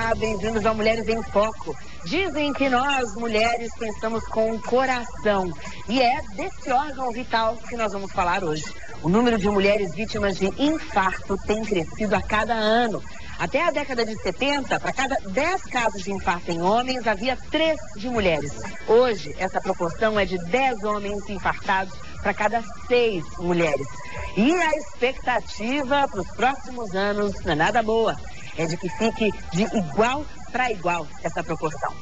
Olá, bem-vindos ao Mulheres em Foco. Dizem que nós, mulheres, pensamos com o coração. E é desse órgão vital que nós vamos falar hoje. O número de mulheres vítimas de infarto tem crescido a cada ano. Até a década de 70, para cada 10 casos de infarto em homens, havia 3 de mulheres. Hoje, essa proporção é de 10 homens infartados para cada 6 mulheres. E a expectativa para os próximos anos não é nada boa. É de que fique de igual para igual essa proporção.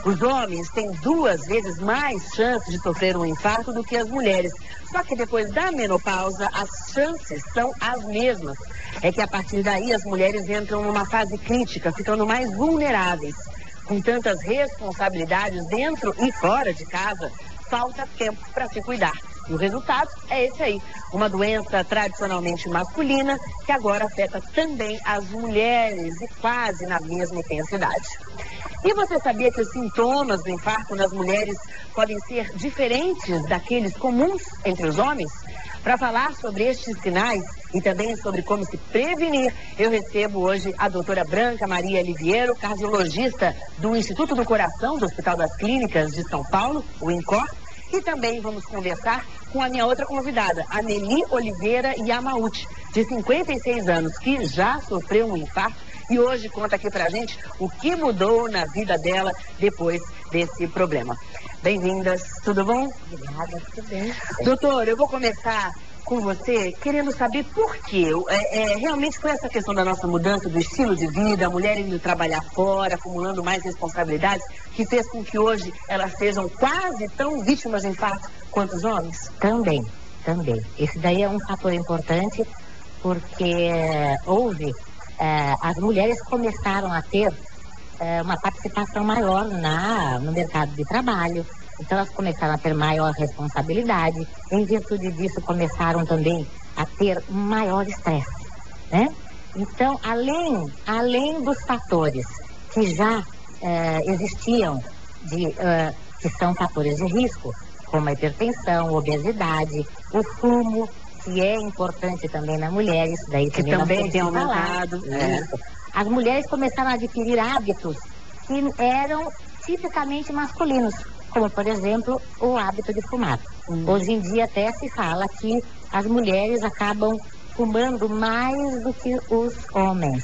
Os homens têm 2 vezes mais chances de sofrer um infarto do que as mulheres. Só que depois da menopausa, as chances são as mesmas. É que a partir daí as mulheres entram numa fase crítica, ficando mais vulneráveis. Com tantas responsabilidades dentro e fora de casa, falta tempo para se cuidar. E o resultado é esse aí, uma doença tradicionalmente masculina que agora afeta também as mulheres e quase na mesma intensidade. E você sabia que os sintomas do infarto nas mulheres podem ser diferentes daqueles comuns entre os homens? Para falar sobre estes sinais e também sobre como se prevenir, eu recebo hoje a doutora Branca Maria Liviero, cardiologista do Instituto do Coração do Hospital das Clínicas de São Paulo, o INCOR. E também vamos conversar com a minha outra convidada, a Nelly Oliveira Yamauchi, de 56 anos, que já sofreu um infarto e hoje conta aqui pra gente o que mudou na vida dela depois desse problema. Bem-vindas, tudo bom? Obrigada, tudo bem. Doutor, eu vou começar com você querendo saber por quê. Realmente foi essa questão da nossa mudança do estilo de vida, a mulher indo trabalhar fora, acumulando mais responsabilidades, que fez com que hoje elas sejam quase tão vítimas de infarto quanto os homens? Também. Esse daí é um fator importante porque as mulheres começaram a ter uma participação maior no mercado de trabalho. Então elas começaram a ter maior responsabilidade, em virtude disso começaram também a ter maior estresse, né? Então, além dos fatores que já existiam, que são fatores de risco, como a hipertensão, obesidade, o fumo, que é importante também na mulher, isso daí que também tem aumentado. As mulheres começaram a adquirir hábitos que eram tipicamente masculinos, como, por exemplo, o hábito de fumar. Hoje em dia até se fala que as mulheres acabam fumando mais do que os homens.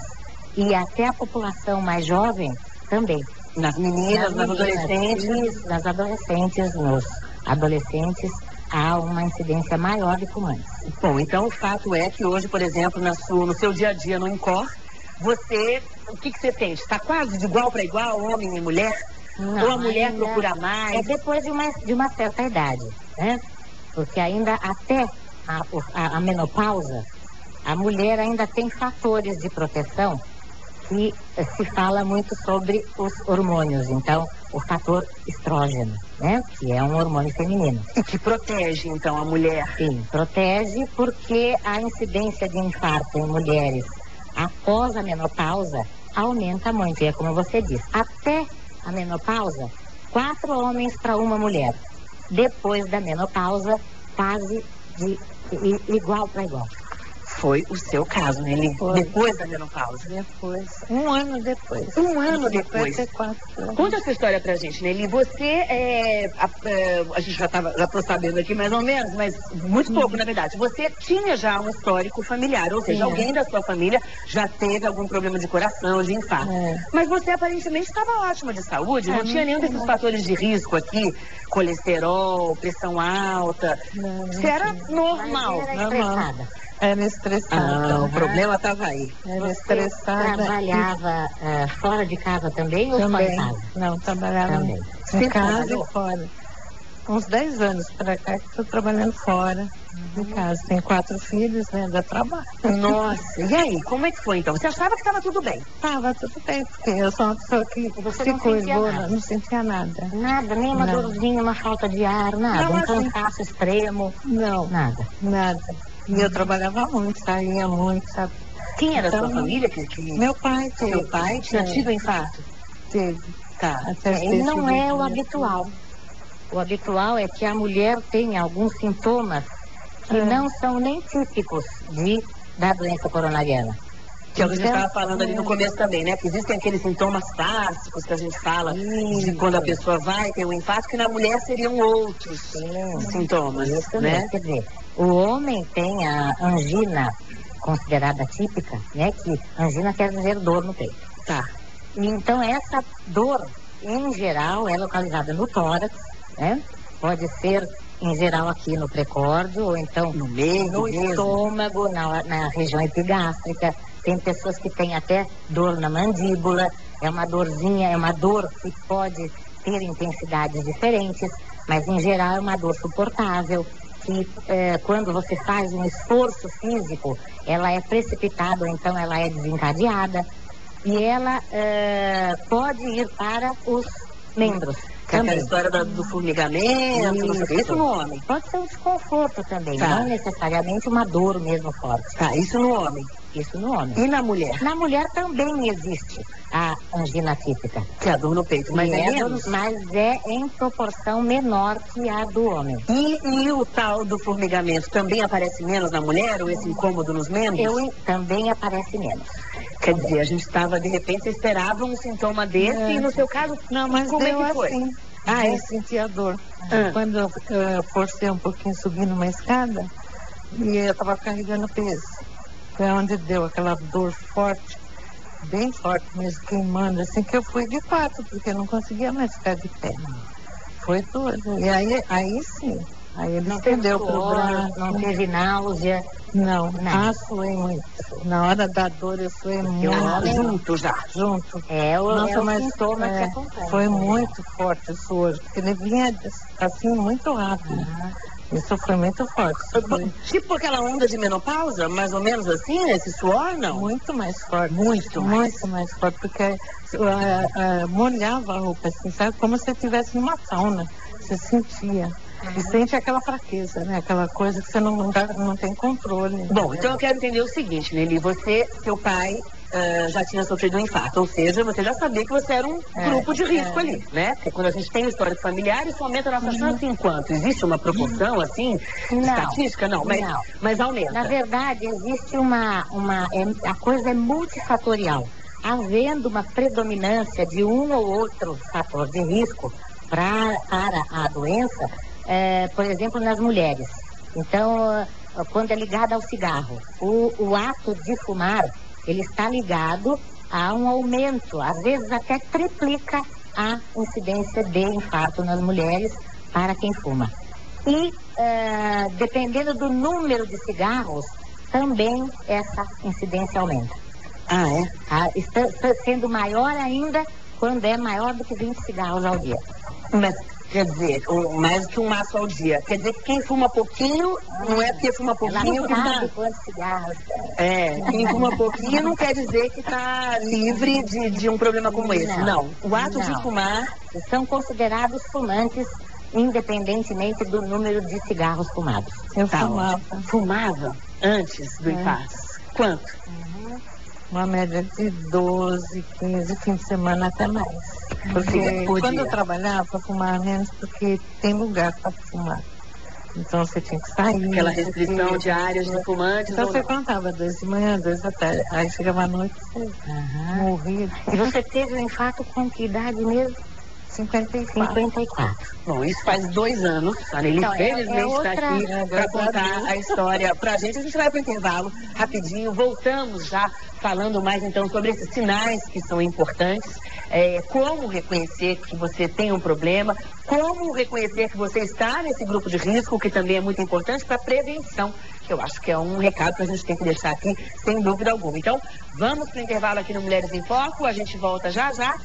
E até a população mais jovem também. Nas meninas, nas adolescentes. Nas adolescentes, nos adolescentes, há uma incidência maior de fumantes. Bom, então o fato é que hoje, por exemplo, no seu dia a dia no INCOR, o que você tem? Está quase de igual para igual, homem e mulher? Não, ou a mulher procura mais? É depois de uma certa idade, né? Porque ainda até a menopausa, a mulher ainda tem fatores de proteção que se fala muito sobre os hormônios. Então, o fator estrógeno, né? Que é um hormônio feminino. E que protege, então, a mulher? Sim, protege porque a incidência de infarto em mulheres após a menopausa aumenta muito. E é como você disse, até a menopausa, 4 homens para uma mulher. Depois da menopausa, quase de igual para igual. Foi o seu caso, né, Nelly? Depois da menopausa? Depois. Um ano depois. Um ano depois? 54 anos. Conta essa história pra gente, Nelly. Você, a gente já tô sabendo aqui mais ou menos, mas muito pouco, na verdade. Você tinha já um histórico familiar, ou seja, alguém da sua família já teve algum problema de coração, de infarto. Mas você aparentemente estava ótima de saúde, não tinha nenhum desses fatores de risco aqui, colesterol, pressão alta. Você era normal. Era estressada. O problema estava aí. Era estressada. Trabalhava fora de casa também ou também. Fora de casa? Não, trabalhava também. em casa e fora. Uns 10 anos para cá que estou trabalhando fora de casa. Tenho 4 filhos, né? Dá trabalho. Nossa, e aí? Como é que foi então? Você achava que estava tudo bem? Tava tudo bem, porque eu sou uma pessoa que se cuidou, não sentia nada. Nada, nem uma dorzinha, uma falta de ar, nada. Um cansaço extremo. Não. Nada. E eu trabalhava muito, saía muito, sabe? Quem era da sua Então, família? Meu pai teve. Seu pai tinha tido infarto? Teve. Tá. E não é o habitual. O habitual é que a mulher tenha alguns sintomas que não são nem típicos da doença coronariana. Que é o que a gente estava falando ali no começo também, né? Que existem aqueles sintomas clássicos que a gente fala de quando a pessoa vai ter um infarto, que na mulher seriam outros sintomas, Isso né? mesmo. Quer dizer, o homem tem a angina considerada típica, né? Que angina quer dizer dor no peito. Tá. Então, essa dor, em geral, é localizada no tórax, né? Pode ser, em geral, aqui no precórdio, ou então No meio no mesmo. estômago, na região epigástrica. Tem pessoas que têm até dor na mandíbula. É uma dorzinha, é uma dor que pode ter intensidades diferentes, mas, em geral, é uma dor suportável. Que quando você faz um esforço físico, ela é precipitada, ou então ela é desencadeada. E ela pode ir para os membros. Que é aquela história do formigamento, não sei o quê. Isso no homem. Pode ser um desconforto também, Tá. não necessariamente uma dor mesmo forte. Tá, isso no homem. Isso no homem. E na mulher? Na mulher também existe a angina típica. Que é a dor no peito, mas é menos. Mas é em proporção menor que a do homem. E o tal do formigamento também aparece menos na mulher, ou esse incômodo nos membros? Também aparece menos. Quer dizer, a gente estava, de repente, você esperava um sintoma desse, e no seu caso, Não, mas como é deu que foi? assim. Eu senti a dor. Ah. Quando eu forcei um pouquinho subindo uma escada, e eu estava carregando peso. Foi onde deu aquela dor forte, bem forte mesmo, queimando, assim, que eu fui de 4, porque eu não conseguia mais ficar de pé. Foi tudo. E aí sim, aí ele estendeu pro braço. Não teve náusea. Não, Não. suei muito. Na hora da dor eu suei muito. junto já. Junto. É o Nossa, sintoma que acontece. foi muito forte o suor, porque ele vinha assim muito rápido. Isso foi muito forte. Isso foi Tipo aquela onda de menopausa, mais ou menos assim, esse suor, não? muito mais forte. Muito mais forte, porque molhava a roupa, assim, sabe? Como se estivesse numa sauna. Você sentia. E sente aquela fraqueza, né? Aquela coisa que você não tem controle. Bom, então eu quero entender o seguinte, Nelly, seu pai já tinha sofrido um infarto, ou seja, você já sabia que você era um grupo de risco ali, né? Porque quando a gente tem histórias familiares, isso aumenta a nossa chance em quanto? Existe uma proporção, assim, estatística? Não, mas aumenta. Na verdade, existe a coisa é multifatorial. Havendo uma predominância de um ou outro fator de risco para a doença, por exemplo, nas mulheres. Então, quando é ligada ao cigarro, o ato de fumar, ele está ligado a um aumento, às vezes até triplica a incidência de infarto nas mulheres para quem fuma. E, dependendo do número de cigarros, também essa incidência aumenta. Ah, é? Está sendo maior ainda quando é maior do que 20 cigarros ao dia. Mas, quer dizer, mais que um maço ao dia. Quer dizer que quem fuma pouquinho, não é porque fuma pouquinho Ela não sabe quantos cigarros tem. quem fuma pouquinho não quer dizer que está livre de um problema como esse. Não. O ato de fumar... São considerados fumantes, independentemente do número de cigarros fumados. Eu fumava. Fumava antes do infarto? Quanto? Uma média de 12, 15 fins de semana até mais. Porque quando eu trabalhava, eu fumava menos porque tem lugar para fumar. Então você tinha que sair. Aquela restrição de áreas de fumantes. Então você contava 2 de manhã, 2 da tarde. Aí chegava à noite, você morria. E você teve um infarto com que idade mesmo? 54. Bom, isso faz 2 anos. A Nelly, Então, felizmente, está aqui para contar a história pra gente. A gente vai para o intervalo rapidinho. Voltamos já falando mais então sobre esses sinais que são importantes. Como reconhecer que você tem um problema, como reconhecer que você está nesse grupo de risco, que também é muito importante para prevenção, que eu acho que é um recado que a gente tem que deixar aqui, sem dúvida alguma. Então, vamos para o intervalo aqui no Mulheres em Foco, a gente volta já já.